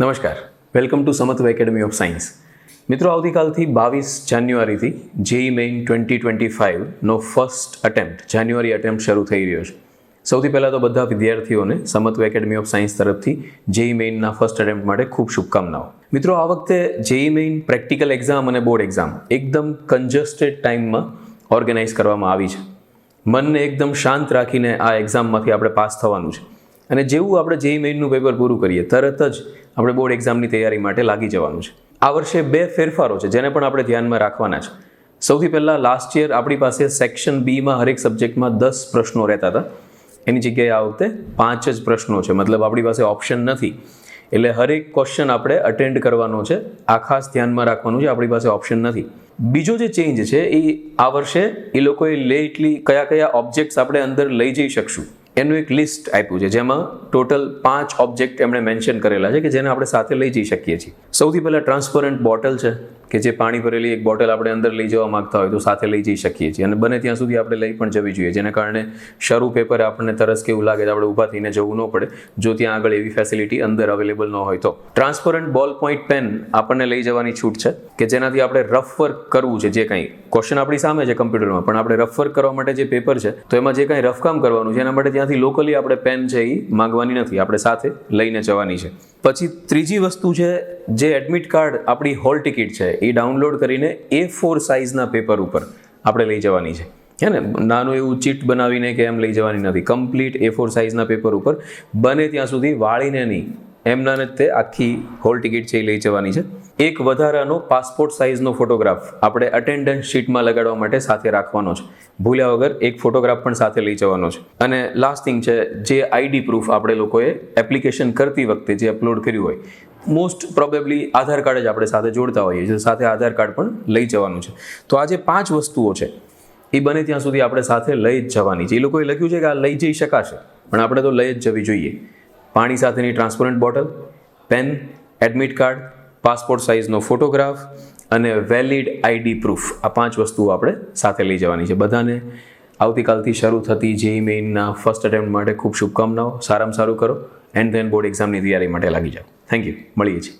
નમસ્કાર, welcome to Samatva academy of science. મિત્રો, આવતીકાલથી 22 જાન્યુઆરીથી જેઈ મેઇન 2025નો ફર્સ્ટ અટેમ્પ્ટ શરૂ થઈ રહ્યો છે. સૌથી પહેલાં તો બધા વિદ્યાર્થીઓને સમત્વ એકેડમી ઓફ સાયન્સ તરફથી જેઈ મેઇનના ફર્સ્ટ અટેમ્પ્ટ માટે ખૂબ શુભકામનાઓ. મિત્રો, આ વખતે જેઈ મેઇન પ્રેક્ટિકલ એક્ઝામ અને બોર્ડ એક્ઝામ એકદમ કન્જસ્ટેડ ટાઈમમાં ઓર્ગેનાઇઝ કરવામાં આવી છે. મનને એકદમ શાંત રાખીને આ એક્ઝામમાંથી આપણે પાસ થવાનું છે અને જેવું આપણે જેઈ મેઇનનું પેપર પૂરું કરીએ તરત જ આપણે બોર્ડ એક્ઝામની તૈયારી માટે લાગી જવાનું છે. આ વર્ષે 2 ફેરફારો છે જેને પણ આપણે ધ્યાનમાં રાખવાના છે. સૌથી પહેલાં લાસ્ટ યર આપણી પાસે સેક્શન બીમાં હરેક સબ્જેક્ટમાં 10 પ્રશ્નો રહેતા હતા. એની જગ્યાએ આ વખતે 5 જ પ્રશ્નો છે. મતલબ આપણી પાસે ઓપ્શન નથી, એટલે હરેક ક્વેશ્ચન આપણે અટેન્ડ કરવાનો છે. આ ખાસ ધ્યાનમાં રાખવાનું છે, આપણી પાસે ઓપ્શન નથી. બીજો જે ચેન્જ છે એ આ વર્ષે એ લોકોએ લેટલી કયા ઓબ્જેક્ટ્સ આપણે અંદર લઈ જઈ શકશું એનું એક લિસ્ટ આપ્યું છે, જેમાં ટોટલ 5 ઓબ્જેક્ટ એમણે મેન્શન કરેલા છે કે જેને આપણે સાથે લઈ જઈ શકીએ છીએ. સૌથી પહેલાં ટ્રાન્સપરન્ટ બોટલ છે કે જે પાણી ભરેલી એક બોટલ આપણે અંદર લઈ જવા માંગતા હોય તો સાથે લઈ જઈ શકીએ છીએ અને બને ત્યાં સુધી આપણે લઈ પણ જવી જોઈએ, જેના કારણે શરૂ પેપરે આપણને તરસ કેવું લાગે તો આપણે ઊભા થઈને જવું ન પડે જો ત્યાં આગળ એવી ફેસિલિટી અંદર અવેલેબલ ન હોય તો. ટ્રાન્સપરન્ટ બોલ પોઈન્ટ પેન આપણને લઈ જવાની છૂટ છે કે જેનાથી આપણે રફ વર્ક કરવું છે. જે કંઈ ક્વેશ્ચન આપણી સામે છે કમ્પ્યુટરમાં, પણ આપણે રફ વર્ક કરવા માટે જે પેપર છે તો એમાં જે કંઈ રફકામ કરવાનું છે એના માટે ત્યાંથી લોકલી આપણે પેન છે એ માંગવાની નથી, આપણે સાથે લઈને જવાની છે. પછી ત્રીજી વસ્તુ છે, જે એડમિટ કાર્ડ આપણી હોલ ટિકિટ છે એ ડાઉનલોડ કરીને A4 સાઇઝના પેપર ઉપર આપણે લઈ જવાની છે. હે ને, નાનું એવું ચીટ બનાવીને કે એમ લઈ જવાની નથી. કમ્પ્લીટ A4 સાઇઝના પેપર ઉપર બને ત્યાં સુધી વાળીને નહીં, એમના જ તે આખી હોલ ટિકિટ છે એ લઈ જવાની છે. એક વધારાનો પાસપોર્ટ સાઇઝનો ફોટોગ્રાફ આપણે અટેન્ડન્સ શીટમાં લગાડવા માટે સાથે રાખવાનો છે. ભૂલ્યા વગર એક ફોટોગ્રાફ પણ સાથે લઈ જવાનો છે. અને લાસ્ટ થિંગ છે, જે આઈડી પ્રૂફ આપણે લોકોએ એપ્લિકેશન કરતી વખતે જે અપલોડ કર્યું હોય, મોસ્ટ પ્રોબેબલી આધાર કાર્ડ જ આપણે સાથે જોડતા હોઈએ છીએ, સાથે આધાર કાર્ડ પણ લઈ જવાનું છે. તો આ જે 5 વસ્તુઓ છે એ બને ત્યાં સુધી આપણે સાથે લઈ જ જવાની છે. એ લોકોએ લખ્યું છે કે આ લઈ જઈ શકાશે, પણ આપણે તો લઈ જ જવી જોઈએ. પાણી સાથેની transparent bottle, pen, admit card, passport સાઇઝનો ફોટોગ્રાફ અને વેલિડ આઈડી પ્રૂફ, આ 5 વસ્તુઓ આપણે સાથે લઈ જવાની છે. બધાને આવતીકાલથી શરૂ થતી જેઈ મેઇનના ફર્સ્ટ અટેમ્પ્ટ માટે ખૂબ શુભકામનાઓ. સારામાં સારું કરો એન્ડ ધેન બોર્ડ એક્ઝામની તૈયારી માટે લાગી જાઓ. Thank you. મળીએ છીએ.